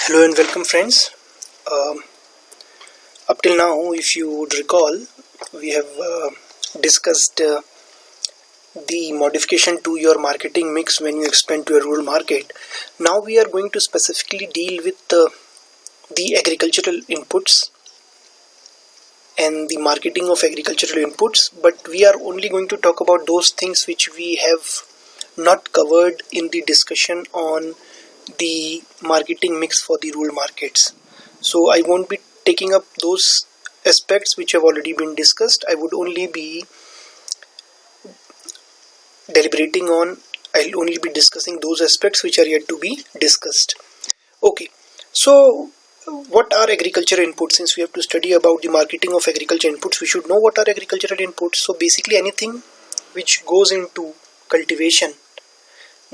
Hello and welcome, friends. Up till now, if you would recall, we have discussed the modification to your marketing mix when you expand to a rural market. Now we are going to specifically deal with the agricultural inputs and the marketing of agricultural inputs, but we are only going to talk about those things which we have not covered in the discussion on the marketing mix for the rural markets. So I won't be taking up those aspects which have already been discussed. I would only be I'll only be discussing those aspects which are yet to be discussed. Okay, so what are agricultural inputs? Since we have to study about the marketing of agricultural inputs, we should know what are agricultural inputs. So basically anything which goes into cultivation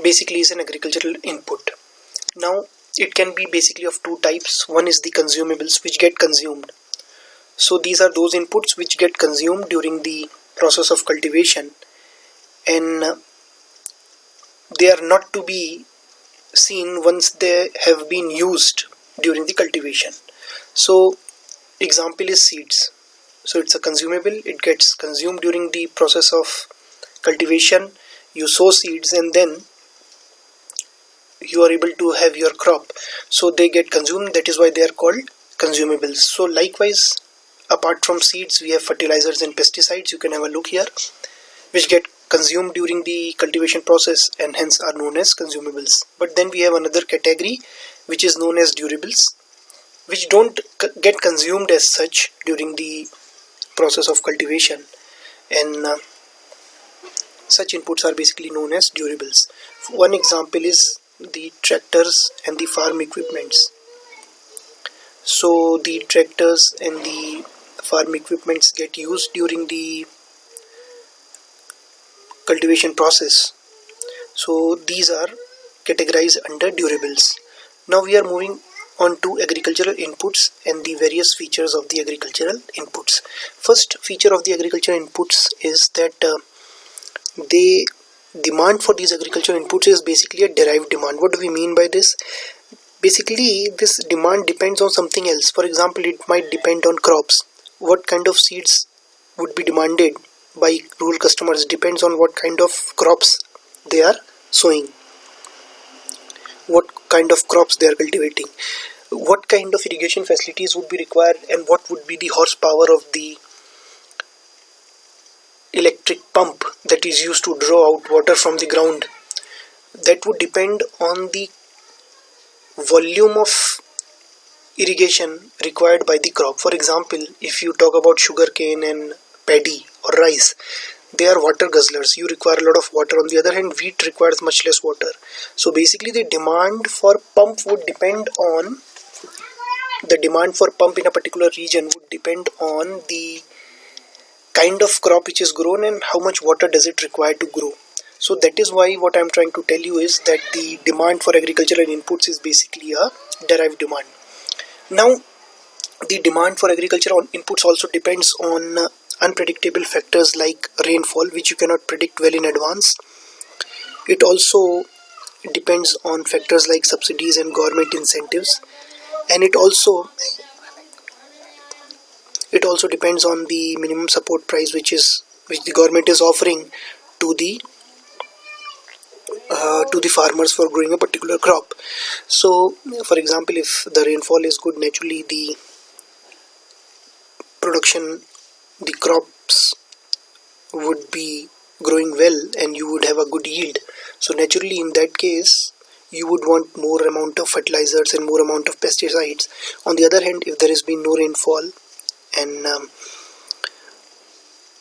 basically is an agricultural input. Now it can be basically of two types. One is the consumables which get consumed. So these are those inputs which get consumed during the process of cultivation, and they are not to be seen once they have been used during the cultivation. So example is seeds. So it's a consumable, it gets consumed during the process of cultivation. You sow seeds and then you are able to have your crop, so they get consumed. That is why they are called consumables. So likewise, apart from seeds, we have fertilizers and pesticides. You can have a look here, which get consumed during the cultivation process and hence are known as consumables. But then we have another category which is known as durables, which don't get consumed as such during the process of cultivation, and such inputs are basically known as durables. One example is the tractors and the farm equipments. So the tractors and the farm equipments get used during the cultivation process. So these are categorized under durables. Now we are moving on to agricultural inputs and the various features of the agricultural inputs. First feature of the agricultural inputs is that the demand for these agricultural inputs is basically a derived demand. What do we mean by this? Basically, this demand depends on something else. For example, it might depend on crops. What kind of seeds would be demanded by rural customers depends on what kind of crops they are sowing, what kind of crops they are cultivating, what kind of irrigation facilities would be required, and what would be the horsepower of the electric pump that is used to draw out water from the ground. That would depend on the volume of irrigation required by the crop. For example, if you talk about sugarcane and paddy or rice, they are water guzzlers. You require a lot of water. On the other hand, wheat requires much less water. So basically the demand for pump would depend on in a particular region would depend on the kind of crop which is grown and how much water does it require to grow. So that is why what I am trying to tell you is that the demand for agricultural inputs is basically a derived demand. Now the demand for agricultural inputs also depends on unpredictable factors like rainfall, which you cannot predict well in advance. It also depends on factors like subsidies and government incentives, and it also depends on the minimum support price which the government is offering to the farmers for growing a particular crop. So for example, if the rainfall is good, naturally the crops would be growing well and you would have a good yield. So naturally in that case you would want more amount of fertilizers and more amount of pesticides. On the other hand, if there has been no rainfall and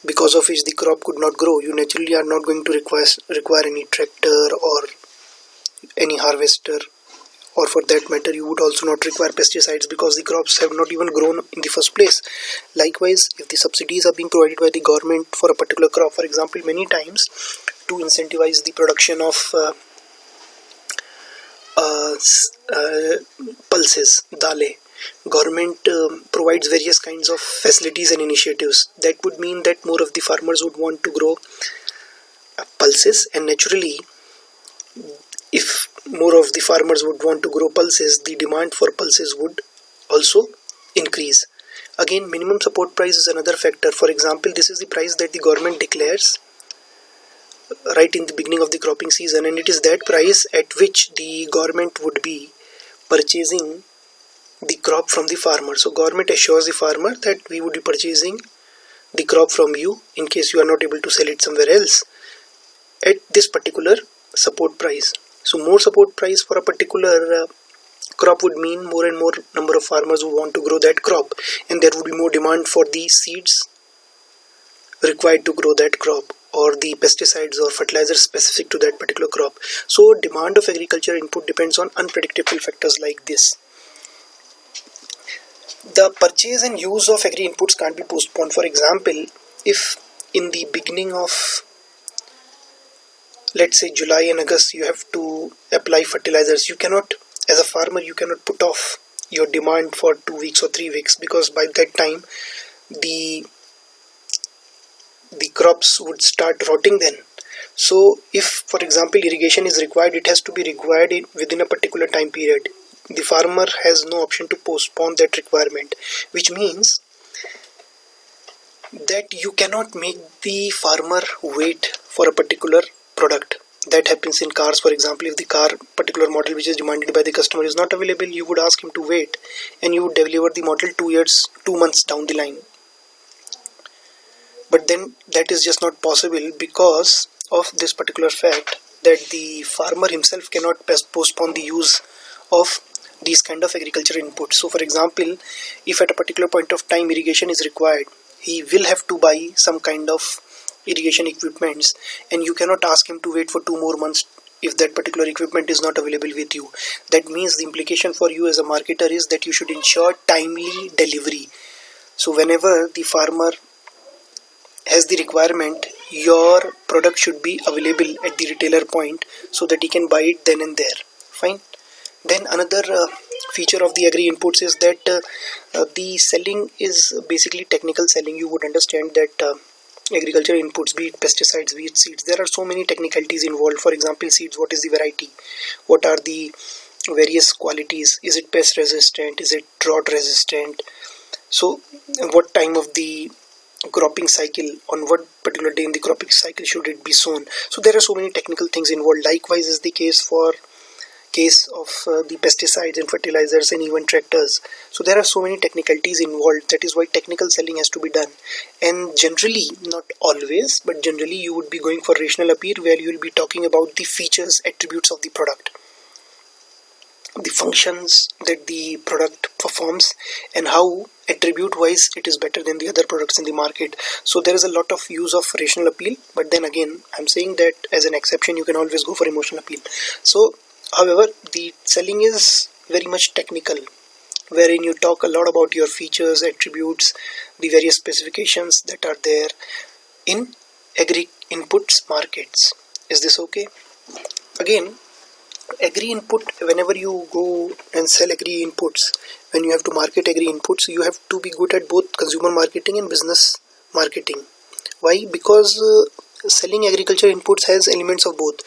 because of which the crop could not grow, you naturally are not going to require any tractor or any harvester, or for that matter you would also not require pesticides because the crops have not even grown in the first place. Likewise, if the subsidies are being provided by the government for a particular crop, for example, many times to incentivize the production of pulses, dale, government provides various kinds of facilities and initiatives. That would mean that more of the farmers would want to grow pulses, and naturally if more of the farmers would want to grow pulses, the demand for pulses would also increase. Again, minimum support price is another factor. For example, this is the price that the government declares right in the beginning of the cropping season, and it is that price at which the government would be purchasing the crop from the farmer. So government assures the farmer that we would be purchasing the crop from you in case you are not able to sell it somewhere else at this particular support price. So more support price for a particular crop would mean more and more number of farmers who want to grow that crop, and there would be more demand for the seeds required to grow that crop, or the pesticides or fertilizers specific to that particular crop. So demand of agriculture input depends on unpredictable factors like this. The purchase and use of agri inputs can't be postponed. For example, if in the beginning of, let's say, July and August you have to apply fertilizers, you cannot, as a farmer, you cannot put off your demand for 2 weeks or 3 weeks, because by that time the crops would start rotting then. So if, for example, irrigation is required, it has to be required within a particular time period. The farmer has no option to postpone that requirement, which means that you cannot make the farmer wait for a particular product. That happens in cars. For example, if the car particular model which is demanded by the customer is not available, you would ask him to wait, and you would deliver the model 2 months down the line. But then that is just not possible because of this particular fact that the farmer himself cannot postpone the use of these kind of agriculture inputs. So for example, if at a particular point of time irrigation is required, he will have to buy some kind of irrigation equipments, and you cannot ask him to wait for 2 more months if that particular equipment is not available with you. That means the implication for you as a marketer is that you should ensure timely delivery. So whenever the farmer has the requirement, your product should be available at the retailer point so that he can buy it then and there. Fine. Then another feature of the agri inputs is that the selling is basically technical selling. You would understand that agriculture inputs, be it pesticides, be it seeds, there are so many technicalities involved. For example, seeds, what is the variety, what are the various qualities, is it pest resistant, is it drought resistant, so what time of the cropping cycle, on what particular day in the cropping cycle should it be sown. So there are so many technical things involved. Likewise is the case of the pesticides and fertilizers and even tractors. So there are so many technicalities involved. That is why technical selling has to be done. And generally, not always, but generally you would be going for rational appeal, where you will be talking about the features, attributes of the product, the functions that the product performs, and how attribute wise it is better than the other products in the market. So there is a lot of use of rational appeal, but then again I'm saying that as an exception you can always go for emotional appeal. So however, the selling is very much technical, wherein you talk a lot about your features, attributes, the various specifications that are there in agri inputs markets. Is this okay? Again, agri input, whenever you go and sell agri inputs, when you have to market agri inputs, you have to be good at both consumer marketing and business marketing. Why? Because selling agriculture inputs has elements of both.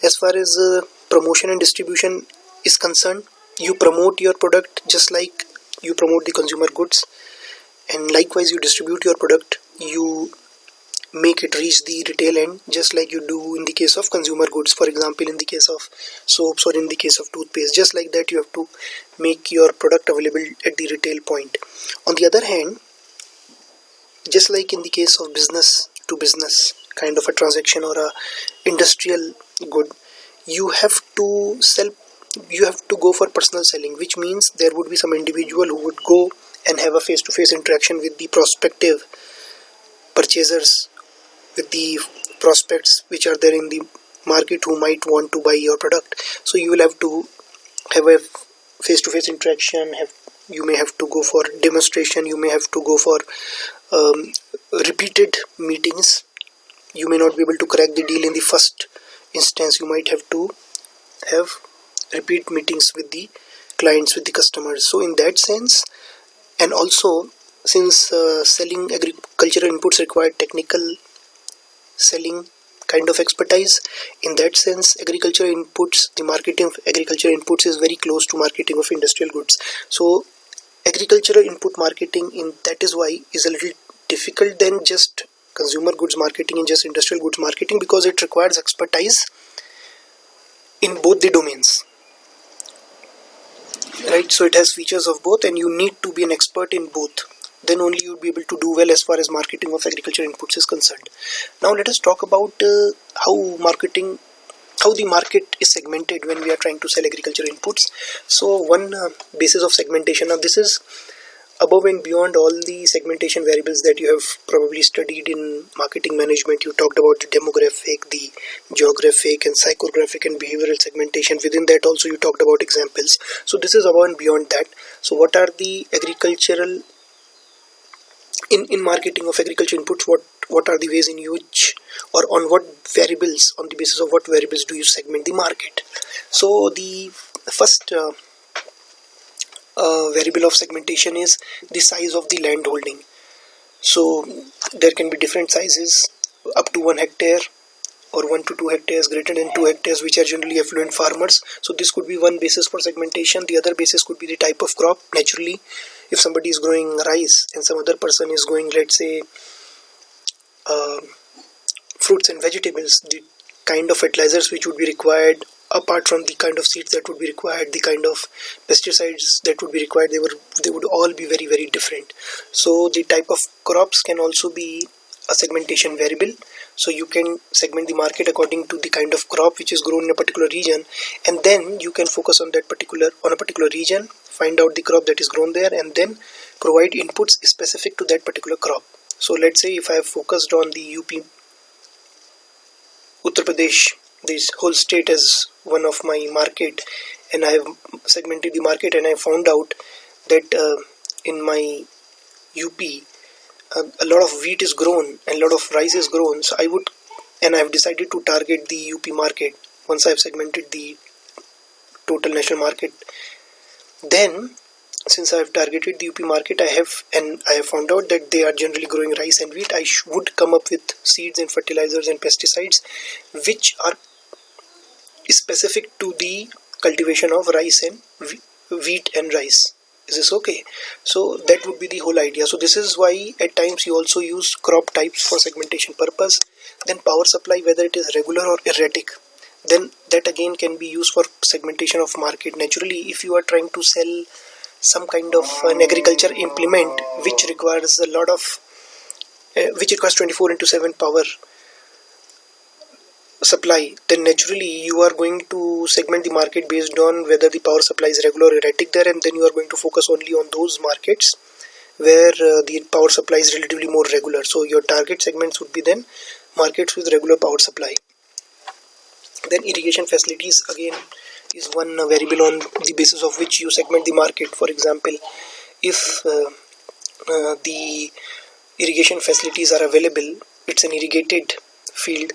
As far as promotion and distribution is concerned, you promote your product just like you promote the consumer goods, and likewise you distribute your product, you make it reach the retail end just like you do in the case of consumer goods. For example, in the case of soaps or in the case of toothpaste, just like that you have to make your product available at the retail point. On the other hand, just like in the case of business to business kind of a transaction or a industrial good, you have to go for personal selling, which means there would be some individual who would go and have a face-to-face interaction with the prospective purchasers, with the prospects which are there in the market who might want to buy your product. So you will have to have a face-to-face interaction, you may have to go for demonstration, you may have to go for repeated meetings. You may not be able to crack the deal in the first instance. You might have to have repeat meetings with the clients, with the customers. So in that sense, and also since selling agricultural inputs require technical selling kind of expertise. In that sense, agriculture inputs, the marketing of agriculture inputs is very close to marketing of industrial goods. So agricultural input marketing, in that is why, is a little difficult than just consumer goods marketing and just industrial goods marketing, because it requires expertise in both the domains, right? So it has features of both, and you need to be an expert in both. Then only you'll be able to do well as far as marketing of agriculture inputs is concerned. Now let us talk about how the market is segmented when we are trying to sell agriculture inputs. So one basis of segmentation. Now this is above and beyond all the segmentation variables that you have probably studied in marketing management. You talked about the demographic, the geographic and psychographic and behavioral segmentation. Within that also you talked about examples. So this is above and beyond that. So what are the agricultural in marketing of agriculture inputs, what are the ways in which, or on what variables, on the basis of what variables do you segment the market? So the first variable of segmentation is the size of the land holding. So there can be different sizes up to 1 hectare or 1 to 2 hectares, greater than 2 hectares, which are generally affluent farmers. So this could be one basis for segmentation. The other basis could be the type of crop. Naturally, if somebody is growing rice and some other person is growing, let's say, fruits and vegetables, the kind of fertilizers which would be required, apart from the kind of seeds that would be required, the kind of pesticides that would be required, they would all be very, very different. So the type of crops can also be a segmentation variable. So you can segment the market according to the kind of crop which is grown in a particular region, and then you can focus on a particular region, find out the crop that is grown there, and then provide inputs specific to that particular crop. So let's say if I have focused on the UP, Uttar Pradesh, this whole state as one of my market, and I have segmented the market, and I found out that in my UP a lot of wheat is grown and a lot of rice is grown. So I have decided to target the UP market. Once I have segmented the total national market, then since I have targeted the UP market, I have found out that they are generally growing rice and wheat, I would come up with seeds and fertilizers and pesticides which are specific to the cultivation of rice and wheat and rice. Is this okay? So that would be the whole idea. So this is why at times you also use crop types for segmentation purpose. Then power supply, whether it is regular or erratic, then that again can be used for segmentation of market. Naturally, if you are trying to sell some kind of an agriculture implement which requires 24/7 power supply, then naturally you are going to segment the market based on whether the power supply is regular or erratic there, and then you are going to focus only on those markets where the power supply is relatively more regular. So your target segments would be then markets with regular power supply. Then irrigation facilities again is one variable on the basis of which you segment the market. For example, if the irrigation facilities are available, it's an irrigated field,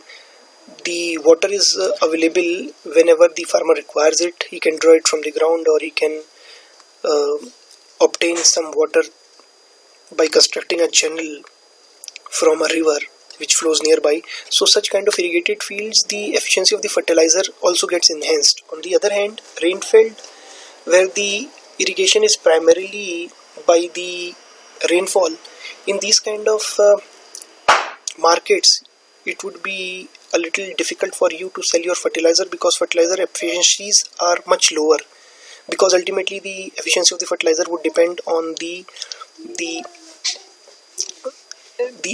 the water is available whenever the farmer requires it. He can draw it from the ground, or he can obtain some water by constructing a channel from a river which flows nearby. So such kind of irrigated fields, the efficiency of the fertilizer also gets enhanced. On the other hand, rainfed, where the irrigation is primarily by the rainfall, in these kind of markets it would be a little difficult for you to sell your fertilizer, because fertilizer efficiencies are much lower, because ultimately the efficiency of the fertilizer would depend on the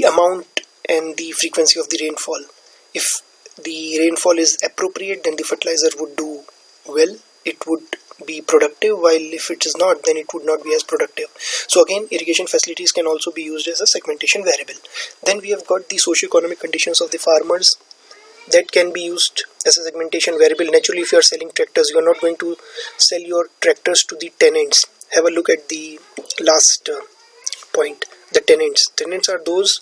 amount and the frequency of the rainfall. If the rainfall is appropriate, then the fertilizer would do well, it would be productive, while if it is not, then it would not be as productive. So again, irrigation facilities can also be used as a segmentation variable. Then we have got the socio-economic conditions of the farmers, that can be used as a segmentation variable. Naturally, if you are selling tractors, you are not going to sell your tractors to the tenants. Have a look at the last point, the tenants. Tenants are those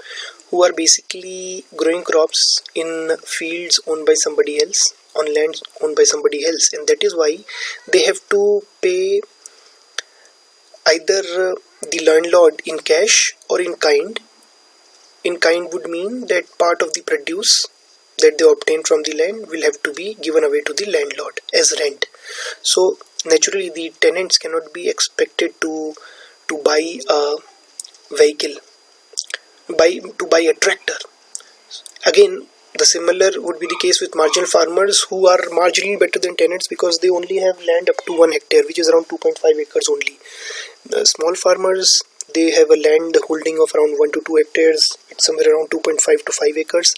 who are basically growing crops in fields owned by somebody else, on land owned by somebody else, and that is why they have to pay either the landlord in cash or in kind. In kind would mean that part of the produce that they obtain from the land will have to be given away to the landlord as rent. So naturally the tenants cannot be expected to buy a vehicle, to buy a tractor. Again, the similar would be the case with marginal farmers who are marginally better than tenants because they only have land up to 1 hectare, which is around 2.5 acres only. The small farmers, they have a land holding of around 1 to 2 hectares, it's somewhere around 2.5 to 5 acres.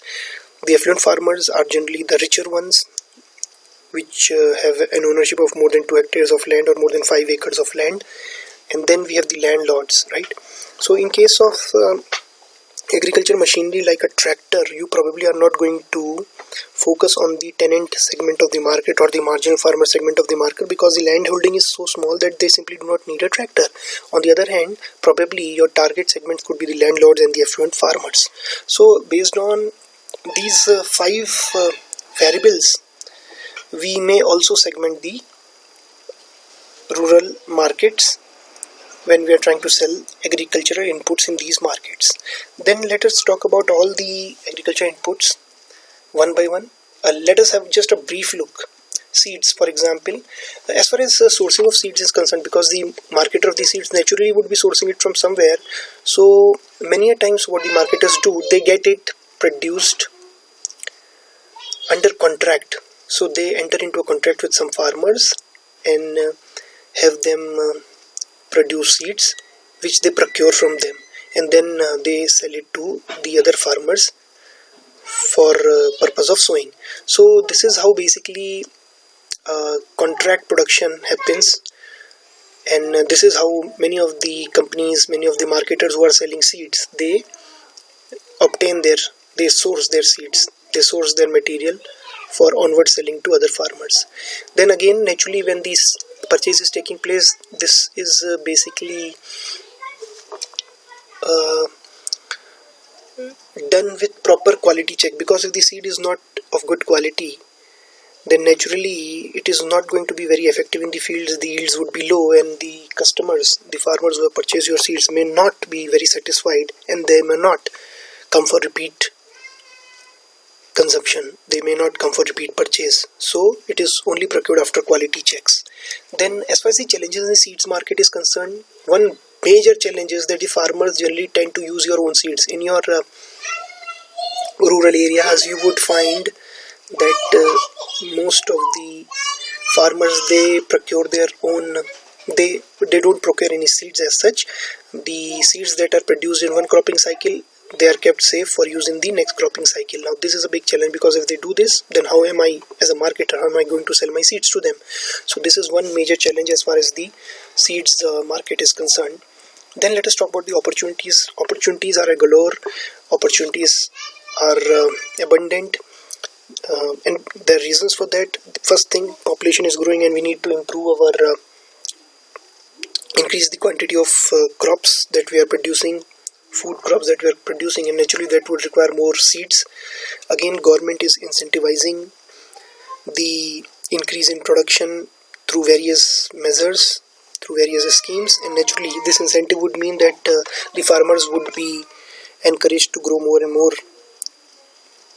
The affluent farmers are generally the richer ones, which have an ownership of more than 2 hectares of land or more than 5 acres of land. And then we have the landlords, right? So in case of agriculture machinery like a tractor, you probably are not going to focus on the tenant segment of the market or the marginal farmer segment of the market because the land holding is so small that they simply do not need a tractor. On the other hand, probably your target segments could be the landlords and the affluent farmers. So based on these 5 variables, we may also segment the rural markets when we are trying to sell agricultural inputs in these markets. Then let us talk about all the agricultural inputs one by one. Let us have just a brief look. Seeds, for example, as far as sourcing of seeds is concerned, because the marketer of the seeds naturally would be sourcing it from somewhere, so many a times what the marketers do, they get it produced under contract. So they enter into a contract with some farmers and have them produce seeds which they procure from them, and then they sell it to the other farmers for purpose of sowing. So this is how basically contract production happens, and this is how many of the companies, many of the marketers who are selling seeds, they source their seeds, they source their material for onward selling to other farmers. Then again, naturally, when these purchase is taking place, this is basically done with proper quality check, because if the seed is not of good quality, then naturally it is not going to be very effective in the fields. The yields would be low, and the customers, the farmers who have purchased your seeds, may not be very satisfied, and they may not come for repeat consumption, they may not come for repeat purchase. So it is only procured after quality checks. Then as far as the challenges in the seeds market is concerned, one major challenge is that the farmers generally tend to use your own seeds. In your rural areas, you would find that most of the farmers, they procure their own, they don't procure any seeds as such. The seeds that are produced in one cropping cycle, they are kept safe for use in the next cropping cycle. Now this is a big challenge, because if they do this, then how am I, as a marketer, how am I going to sell my seeds to them? So this is one major challenge as far as the seeds market is concerned. Then let us talk about the opportunities. Opportunities are a galore, opportunities are abundant, and there are reasons for that. The first thing, population is growing and we need to improve our increase the quantity of crops that we are producing, food crops that we are producing, and naturally that would require more seeds. Again, government is incentivizing the increase in production through various measures, through various schemes, and naturally this incentive would mean that the farmers would be encouraged to grow more and more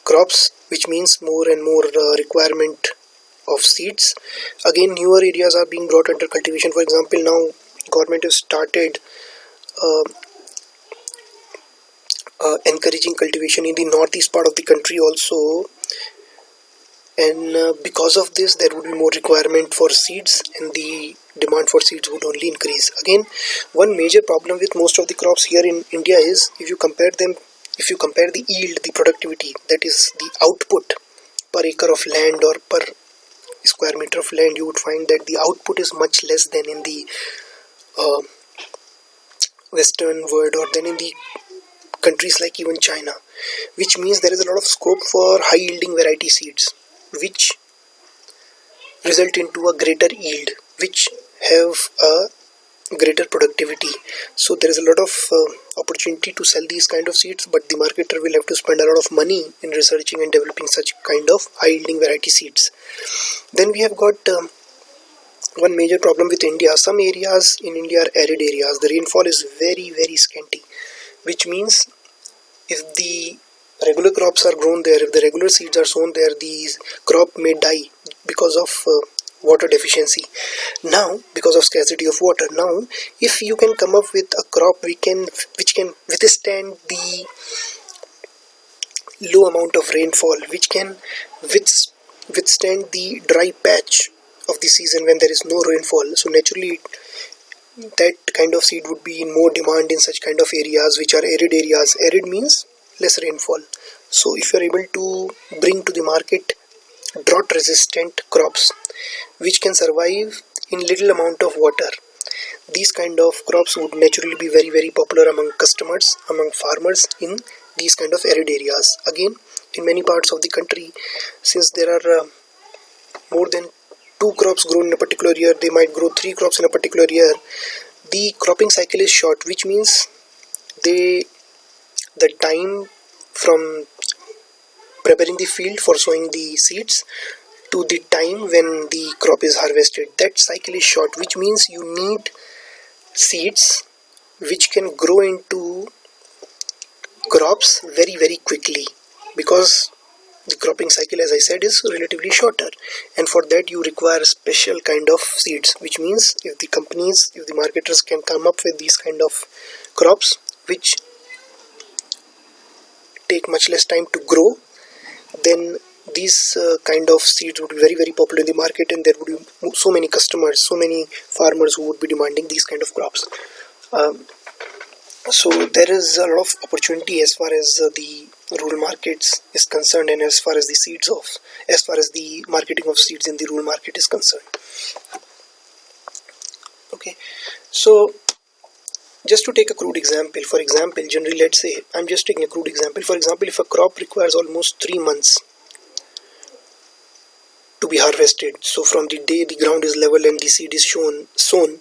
crops, which means more and more requirement of seeds. Again, newer areas are being brought under cultivation. For example, now government has started encouraging cultivation in the northeast part of the country also, and because of this there would be more requirement for seeds, and the demand for seeds would only increase. Again, one major problem with most of the crops here in India is, if you compare the yield, the productivity, that is the output per acre of land or per square meter of land, you would find that the output is much less than in the western world, or than in the countries like even China, which means there is a lot of scope for high yielding variety seeds which result into a greater yield, which have a greater productivity. So there is a lot of opportunity to sell these kind of seeds, but the marketer will have to spend a lot of money in researching and developing such kind of high yielding variety seeds. Then we have got one major problem with India. Some areas in India are arid areas. The rainfall is very, very scanty, which means if the regular crops are grown there, if the regular seeds are sown there, the crop may die because of water deficiency. Now, because of scarcity of water, now if you can come up with a crop which can withstand the low amount of rainfall, which can withstand the dry patch of the season when there is no rainfall, so naturally that kind of seed would be in more demand in such kind of areas which are arid areas. Arid means less rainfall. So if you are able to bring to the market drought resistant crops which can survive in little amount of water, these kind of crops would naturally be very, very popular among customers, among farmers in these kind of arid areas. Again, in many parts of the country, since there are more than 2 crops grown in a particular year, they might grow 3 crops in a particular year. The cropping cycle is short, which means the time from preparing the field for sowing the seeds to the time when the crop is harvested, that cycle is short, which means you need seeds which can grow into crops very, very quickly, because the cropping cycle, as I said, is relatively shorter, and for that you require a special kind of seeds, which means if the marketers can come up with these kind of crops which take much less time to grow, then these kind of seeds would be very, very popular in the market, and there would be so many customers, so many farmers who would be demanding these kind of crops. So there is a lot of opportunity as far as the rural markets is concerned, and as far as the marketing of seeds in the rural market is concerned. Okay, so just to take a crude example, for example, generally, let's say, I'm just taking a crude example. For example, if a crop requires almost 3 months to be harvested, so from the day the ground is level and the seed is sown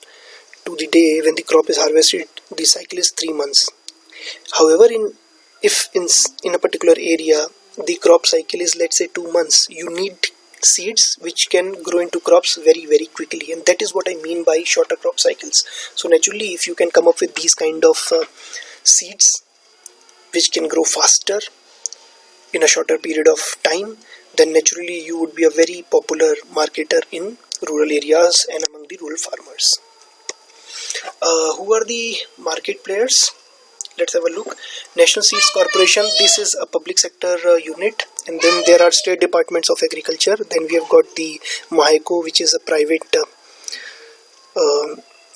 to the day when the crop is harvested, the cycle is 3 months. However, if in a particular area the crop cycle is, let's say, 2 months, you need seeds which can grow into crops very, very quickly, and that is what I mean by shorter crop cycles. So naturally, if you can come up with these kind of seeds which can grow faster in a shorter period of time, then naturally you would be a very popular marketer in rural areas and among the rural farmers. Who are the market players? Let's have a look. National Seeds Corporation, this is a public sector unit, and then there are state departments of agriculture. Then we have got the MAHECO, which is a private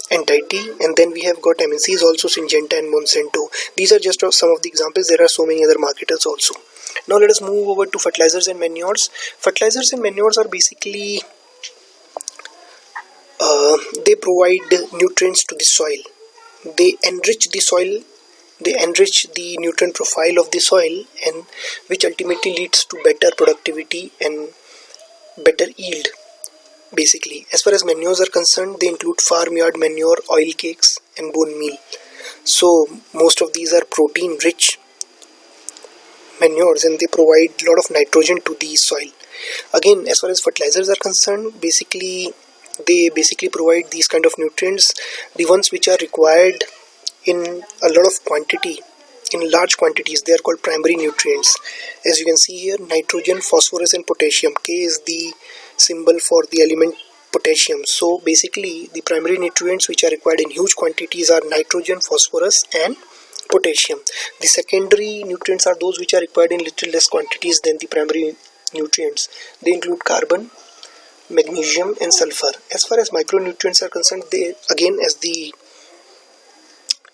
entity, and then we have got MNCs also, Syngenta and Monsanto. These are just some of the examples. There are so many other marketers also. Now let us move over to fertilizers and manures. Fertilizers and manures are basically they provide nutrients to the soil. They enrich the soil, they enrich the nutrient profile of the soil, and which ultimately leads to better productivity and better yield. Basically, as far as manures are concerned, they include farmyard manure, oil cakes and bone meal. So most of these are protein rich manures, and they provide a lot of nitrogen to the soil. Again, as far as fertilizers are concerned, they basically provide these kind of nutrients, the ones which are required in a lot of quantity, in large quantities. They are called primary nutrients. As you can see here, nitrogen, phosphorus and potassium. K is the symbol for the element potassium. So basically the primary nutrients which are required in huge quantities are nitrogen, phosphorus and potassium. The secondary nutrients are those which are required in little less quantities than the primary nutrients. They include carbon, magnesium and sulfur. As far as micronutrients are concerned, they, again, as the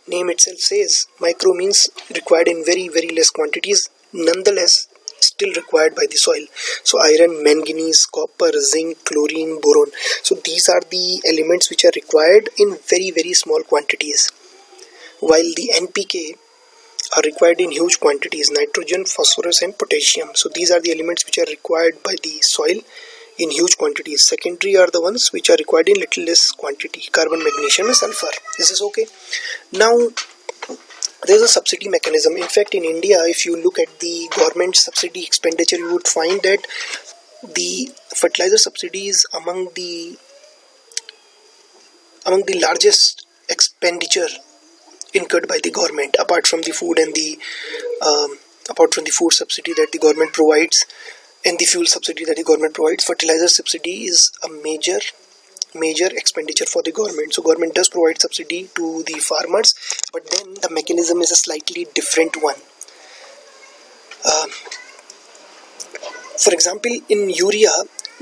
name itself says, micro means required in very, very less quantities, nonetheless still required by the soil. So iron, manganese, copper, zinc, chlorine, boron. So these are the elements which are required in very, very small quantities, while the NPK are required in huge quantities, nitrogen, phosphorus and potassium. So these are the elements which are required by the soil in huge quantities. Secondary are the ones which are required in little less quantity, carbon, magnesium and sulfur. This is okay. Now there is a subsidy mechanism. In fact, in India, if you look at the government subsidy expenditure, you would find that the fertilizer subsidy is among the largest expenditure incurred by the government, apart from the food and the apart from the food subsidy that the government provides and the fuel subsidy that the government provides, fertilizer subsidy is a major expenditure for the government. So government does provide subsidy to the farmers, but then the mechanism is a slightly different one. For example, in urea,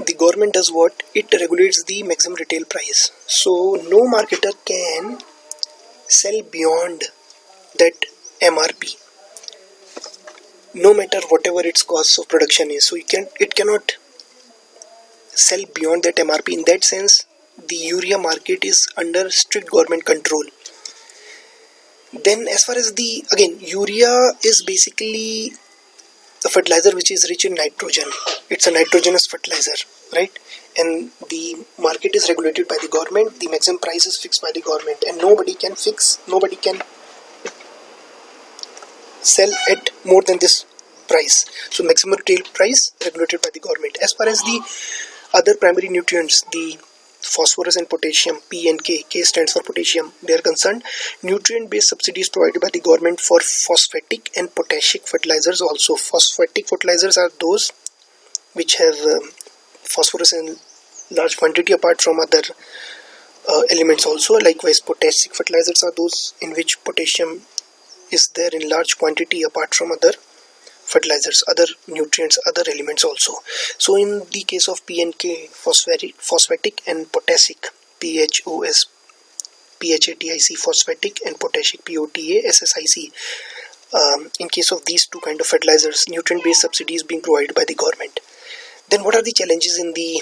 the government does what? It regulates the maximum retail price. So no marketer can sell beyond that MRP, no matter whatever its cost of production is. So it cannot sell beyond that MRP. In that sense, the urea market is under strict government control. Then as far as urea is basically a fertilizer which is rich in nitrogen. It's a nitrogenous fertilizer, right? And the market is regulated by the government. The maximum price is fixed by the government, and nobody can sell at more than this price. So maximum retail price regulated by the government. As far as the other primary nutrients, the phosphorus and potassium, P and K, K stands for potassium, they are concerned, nutrient based subsidies provided by the government for phosphatic and potassic fertilizers also. Phosphatic fertilizers are those which have phosphorus in large quantity apart from other elements also. Likewise, potassic fertilizers are those in which potassium is there in large quantity apart from other fertilizers, other nutrients, other elements also. So in the case of P and K, phosphatic and potassic, PHOS, PHATIC, phosphatic, and potassic, POTASSIC. In case of these two kind of fertilizers, nutrient based subsidies being provided by the government. Then what are the challenges in the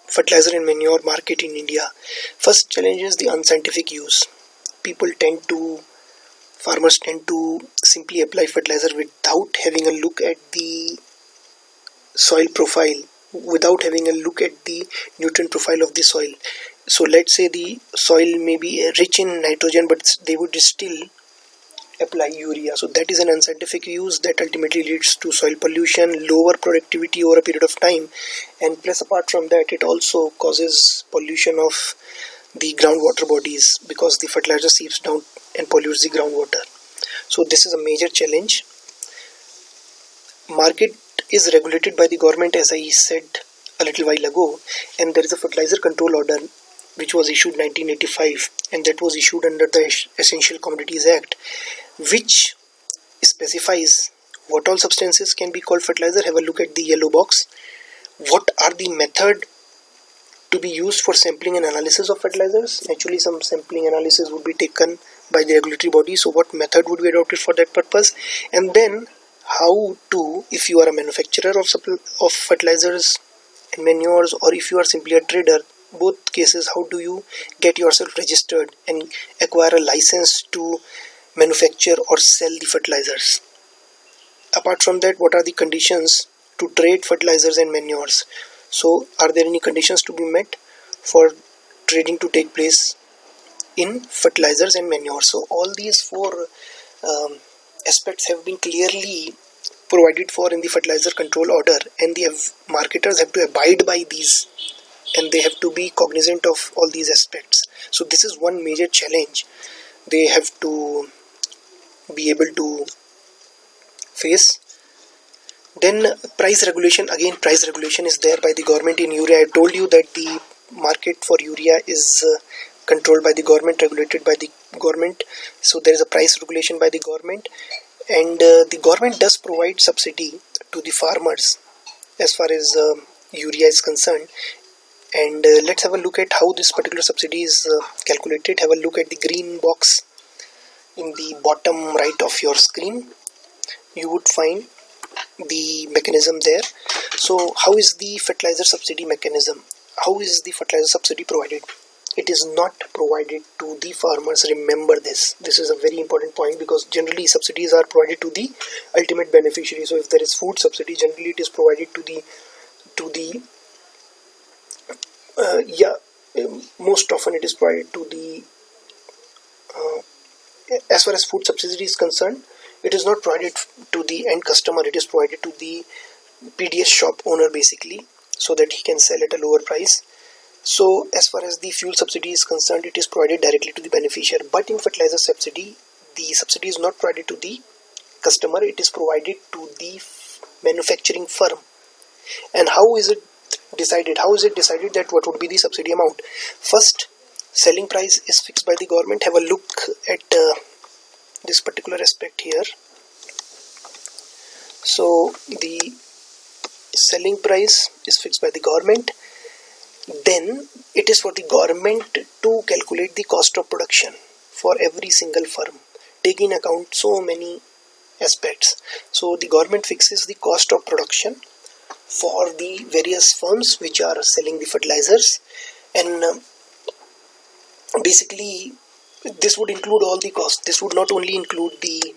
fertilizer and manure market in India? First challenge is the unscientific use. Farmers tend to simply apply fertilizer without having a look at the soil profile, without having a look at the nutrient profile of the soil. So let's say the soil may be rich in nitrogen, but they would still apply urea. So that is an unscientific use that ultimately leads to soil pollution, lower productivity over a period of time, and plus apart from that, it also causes pollution of the groundwater bodies because the fertilizer seeps down and pollutes the groundwater. So this is a major challenge. Market is regulated by the government, as I said a little while ago, and there is a fertilizer control order which was issued 1985, and that was issued under the Essential Commodities Act, which specifies what all substances can be called fertilizer. Have a look at the yellow box. What are the method to be used for sampling and analysis of fertilizers? Naturally, some sampling analysis would be taken by the regulatory body. So what method would be adopted for that purpose? And then how to, if you are a manufacturer of fertilizers and manures, or if you are simply a trader, both cases, how do you get yourself registered and acquire a license to manufacture or sell the fertilizers? Apart from that, what are the conditions to trade fertilizers and manures? So are there any conditions to be met for trading to take place in fertilizers and manures? So all these four aspects have been clearly provided for in the fertilizer control order, and the marketers have to abide by these, and they have to be cognizant of all these aspects. So this is one major challenge they have to be able to face. Then price regulation. Again, price regulation is there by the government in urea. I told you that the market for urea is controlled by the government, regulated by the government. So there is a price regulation by the government, and the government does provide subsidy to the farmers as far as urea is concerned. And let's have a look at how this particular subsidy is calculated. Have a look at the green box in the bottom right of your screen. You would find the mechanism there. So how is the fertilizer subsidy mechanism? How is the fertilizer subsidy provided? It is not provided to the farmers. Remember this. This is a very important point, because generally subsidies are provided to the ultimate beneficiary. So if there is food subsidy, generally it is provided to the most often it is provided to the as far as food subsidy is concerned, it is not provided to the end customer. It is provided to the PDS shop owner basically, so that he can sell at a lower price. So as far as the fuel subsidy is concerned, it is provided directly to the beneficiary. But in fertilizer subsidy, the subsidy is not provided to the customer, it is provided to the manufacturing firm. And how is it decided? How is it decided that what would be the subsidy amount? First, selling price is fixed by the government. Have a look at this particular aspect here. So the selling price is fixed by the government. Then it is for the government to calculate the cost of production for every single firm, taking account so many aspects. So the government fixes the cost of production for the various firms which are selling the fertilizers, and basically this would include all the costs. This would not only include the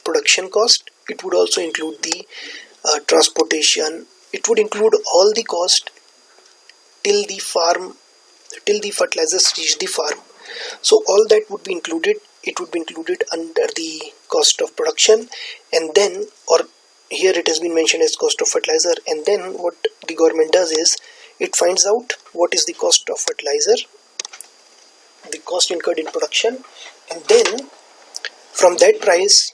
production cost, it would also include the transportation. It would include all the cost till the fertilizers reach the farm. So all that would be included. It would be included under the cost of production, and then, or here it has been mentioned as cost of fertilizer. And then what the government does is it finds out what is the cost of fertilizer, the cost incurred in production, and then from that price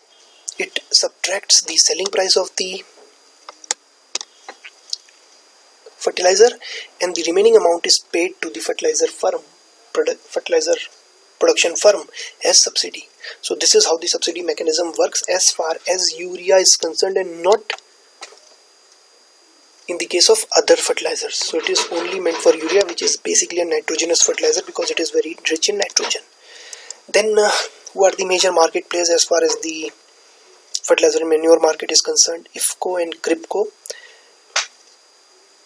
it subtracts the selling price of the fertilizer, and the remaining amount is paid to the fertilizer production firm as subsidy. So this is how the subsidy mechanism works as far as urea is concerned, and not in the case of other fertilizers. So it is only meant for urea, which is basically a nitrogenous fertilizer because it is very rich in nitrogen. Then who are the major market players as far as the fertilizer and manure market is concerned? IFFCO and CRIBCO,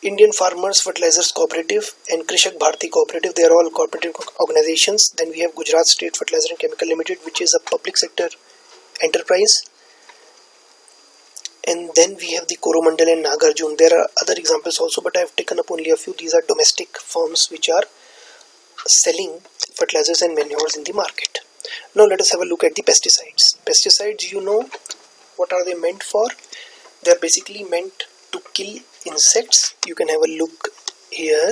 Indian Farmers Fertilizers Cooperative and Krishak Bharti Cooperative, they are all cooperative organizations. Then we have Gujarat State Fertilizer and Chemical Limited, which is a public sector enterprise. And then we have the Coromandel and Nagarjun. There are other examples also, but I have taken up only a few. These are domestic firms which are selling fertilizers and manures in the market. Now let us have a look at the pesticides. Pesticides, you know what are they meant for? They are basically meant to kill insects. You can have a look here.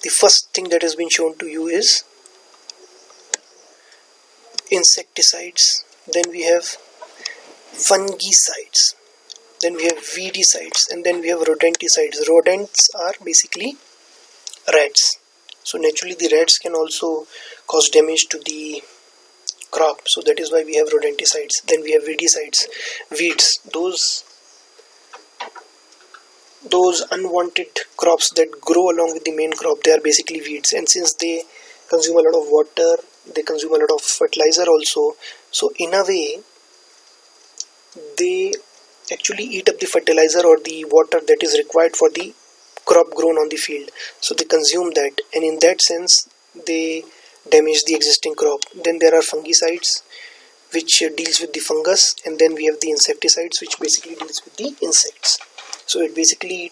The first thing that has been shown to you is insecticides. Then we have fungicides. Then we have weedicides, and then we have rodenticides. Rodents are basically rats. So naturally the rats can also cause damage to the crop, so that is why we have rodenticides. Then we have weedicides. Weeds, those unwanted crops that grow along with the main crop, they are basically weeds, and since they consume a lot of water, they consume a lot of fertilizer also, so in a way they actually eat up the fertilizer or the water that is required for the crop grown on the field. So they consume that, and in that sense they damage the existing crop. Then there are fungicides, which deals with the fungus, and then we have the insecticides, which basically deals with the insects. So it basically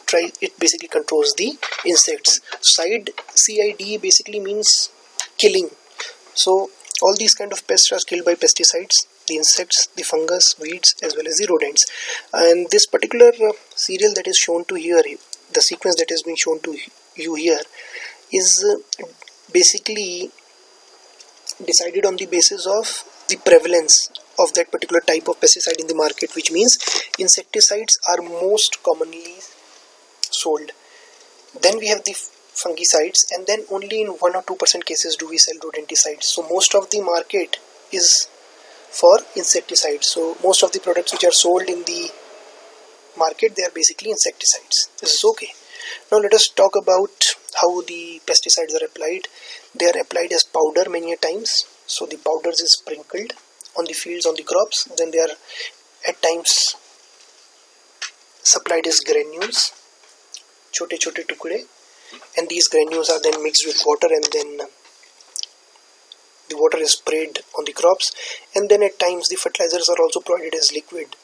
controls the insects. CID basically means killing. So all these kind of pests are killed by pesticides: the insects, the fungus, weeds, as well as the rodents. And this particular serial that is shown to here, the sequence that has been shown to you here, is basically decided on the basis of the prevalence of that particular type of pesticide in the market, which means insecticides are most commonly sold. Then we have the fungicides, and then only in 1 or 2% cases do we sell rodenticides. So most of the market is for insecticides. So most of the products which are sold in the market, they are basically insecticides. This is okay. Now let us talk about how the pesticides are applied. They are applied as powder many a times. So the powders is sprinkled on the fields, on the crops. Then they are at times supplied as granules, chote tukde, and these granules are then mixed with water, and then the water is sprayed on the crops. And then at times the fertilizers are also provided as liquid,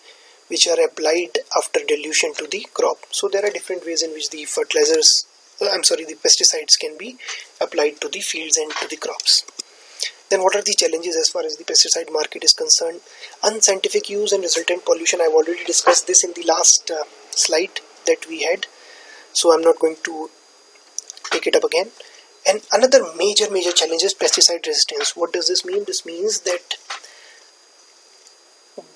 which are applied after dilution to the crop. So there are different ways in which the the pesticides can be applied to the fields and to the crops. Then what are the challenges as far as the pesticide market is concerned? Unscientific use and resultant pollution. I've already discussed this in the last slide that we had, so I'm not going to take it up again. And another major challenge is pesticide resistance. What does this mean? This means that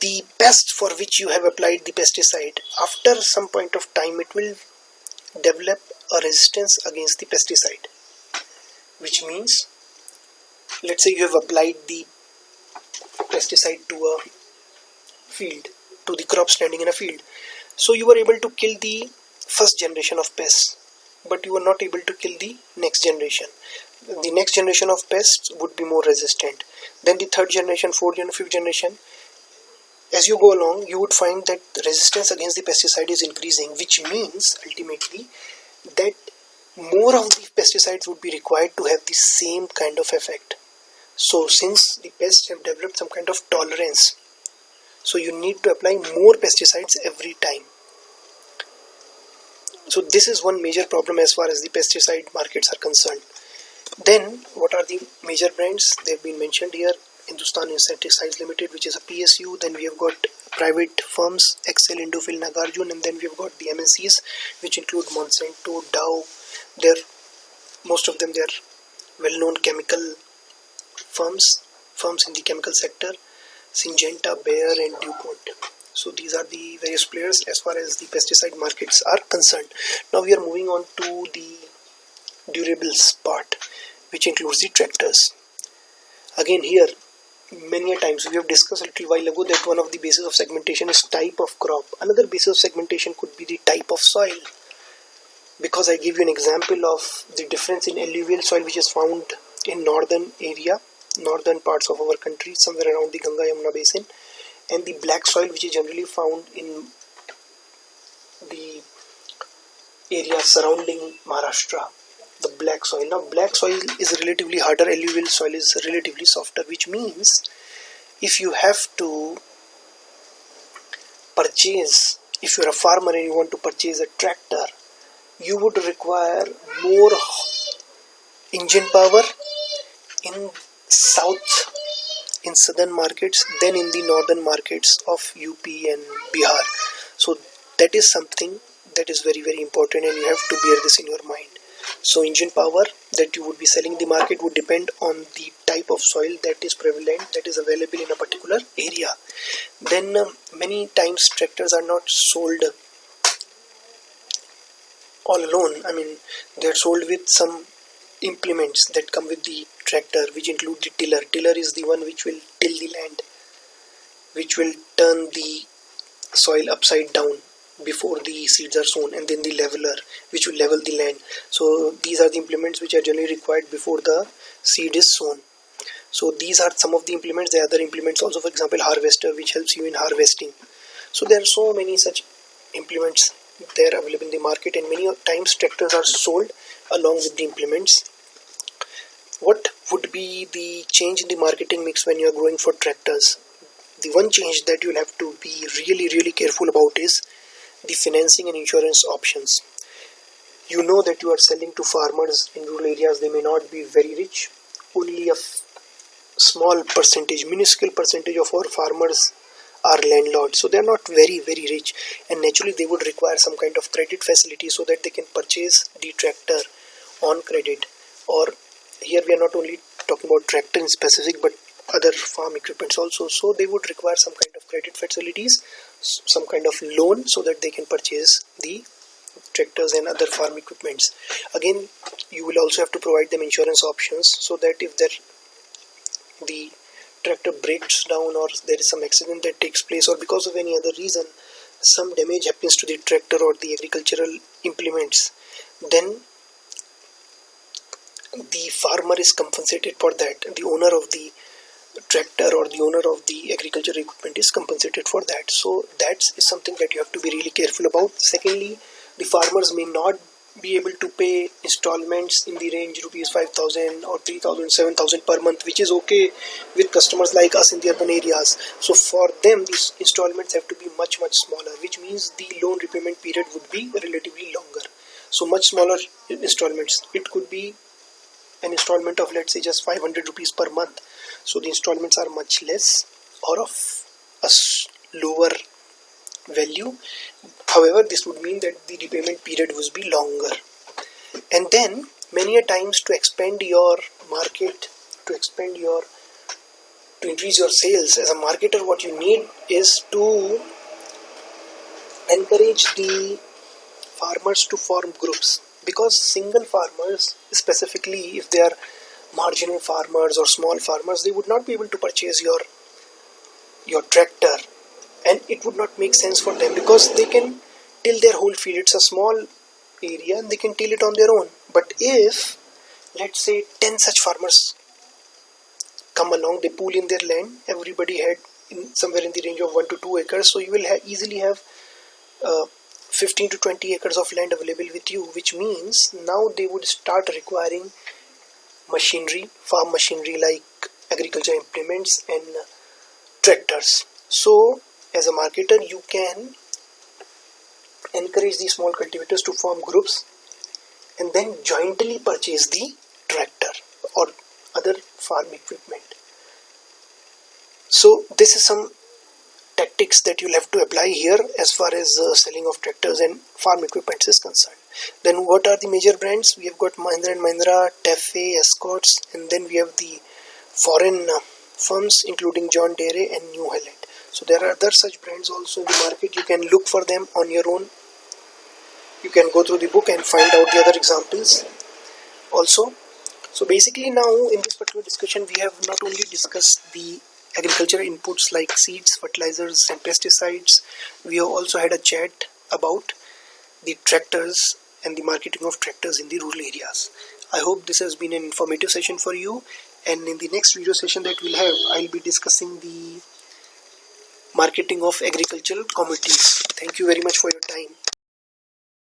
the pest for which you have applied the pesticide, after some point of time it will develop a resistance against the pesticide, which means, let's say you have applied the pesticide to a field, to the crop standing in a field. So you were able to kill the first generation of pests, but you were not able to kill the next generation. The next generation of pests would be more resistant. Then the third generation, fourth generation, fifth generation. As you go along, you would find that the resistance against the pesticide is increasing, which means ultimately that more of the pesticides would be required to have the same kind of effect. So since the pests have developed some kind of tolerance, so you need to apply more pesticides every time. So this is one major problem as far as the pesticide markets are concerned. Then what are the major brands? They have been mentioned here. Hindustan Insecticides Limited, which is a PSU. Then we have got private firms, Excel, Indofil, Nagarjun, and then we have got the MNCs, which include Monsanto, Dow. Most of them they are well-known chemical firms in the chemical sector, Syngenta, Bayer, and DuPont. So these are the various players as far as the pesticide markets are concerned. Now we are moving on to the durables part, which includes the tractors. Again here, many a times we have discussed a little while ago that one of the bases of segmentation is type of crop. Another basis of segmentation could be the type of soil. Because I give you an example of the difference in alluvial soil which is found in northern parts of our country, somewhere around the Ganga Yamuna basin, and the black soil which is generally found in the area surrounding Maharashtra. The black soil. Now black soil is relatively harder, alluvial soil is relatively softer, which means if you have to purchase, if you're a farmer and you want to purchase a tractor, you would require more engine power in southern markets than in the northern markets of UP and Bihar. So that is something that is very important, and you have to bear this in your mind. So engine power that you would be selling in the market would depend on the type of soil that is prevalent, that is available in a particular area. Then many times tractors are not sold all alone. I mean, they are sold with some implements that come with the tractor, which include the tiller. Tiller is the one which will till the land, which will turn the soil upside down before the seeds are sown, and then the leveler, which will level the land. So these are the implements which are generally required before the seed is sown. So these are some of the implements. There are other implements also, for example harvester, which helps you in harvesting. So there are so many such implements there available in the market, and many times tractors are sold along with the implements. What would be the change in the marketing mix when you are going for tractors? The one change that you'll have to be really careful about is the financing and insurance options. You know that you are selling to farmers in rural areas. They may not be very rich. Only a small percentage, minuscule percentage of our farmers are landlords. So they are not very rich, and naturally they would require some kind of credit facility so that they can purchase the tractor on credit. Or here we are not only talking about tractor in specific, but other farm equipments also. So they would require some kind of credit facilities, some kind of loan, so that they can purchase the tractors and other farm equipments. Again, you will also have to provide them insurance options, so that if the tractor breaks down, or there is some accident that takes place, or because of any other reason some damage happens to the tractor or the agricultural implements, then the farmer is compensated for that. The owner of the tractor or the owner of the agricultural equipment is compensated for that. So that is something that you have to be really careful about. Secondly, the farmers may not be able to pay installments in the range rupees 5,000 or 3,000, 7,000 per month, which is okay with customers like us in the urban areas. So for them, these installments have to be much smaller, which means the loan repayment period would be relatively longer. So much smaller installments. It could be an installment of, let's say, just 500 rupees per month. So the installments are much less, or of a lower value. However, this would mean that the repayment period would be longer. And then many a times to expand your market, to increase your sales as a marketer, what you need is to encourage the farmers to form groups, because single farmers, specifically if they are marginal farmers or small farmers, they would not be able to purchase your tractor, and it would not make sense for them because they can till their whole field. It's a small area and they can till it on their own. But if, let's say, 10 such farmers come along, they pool in their land, everybody had somewhere in the range of 1 to 2 acres, so you will easily have 15 to 20 acres of land available with you, which means now they would start requiring machinery, farm machinery like agriculture implements and tractors. So as a marketer, you can encourage the small cultivators to form groups and then jointly purchase the tractor or other farm equipment. So this is some tactics that you'll have to apply here as far as selling of tractors and farm equipment is concerned. Then what are the major brands? We have got Mahindra & Mahindra, Tefe, Escorts, and then we have the foreign firms including John Deere and New Holland. So there are other such brands also in the market. You can look for them on your own. You can go through the book and find out the other examples also. So basically now in this particular discussion we have not only discussed the agricultural inputs like seeds, fertilizers and pesticides, we have also had a chat about the tractors and the marketing of tractors in the rural areas. I hope this has been an informative session for you, and in the next video session that we'll have, I'll be discussing the marketing of agricultural commodities. Thank you very much for your time.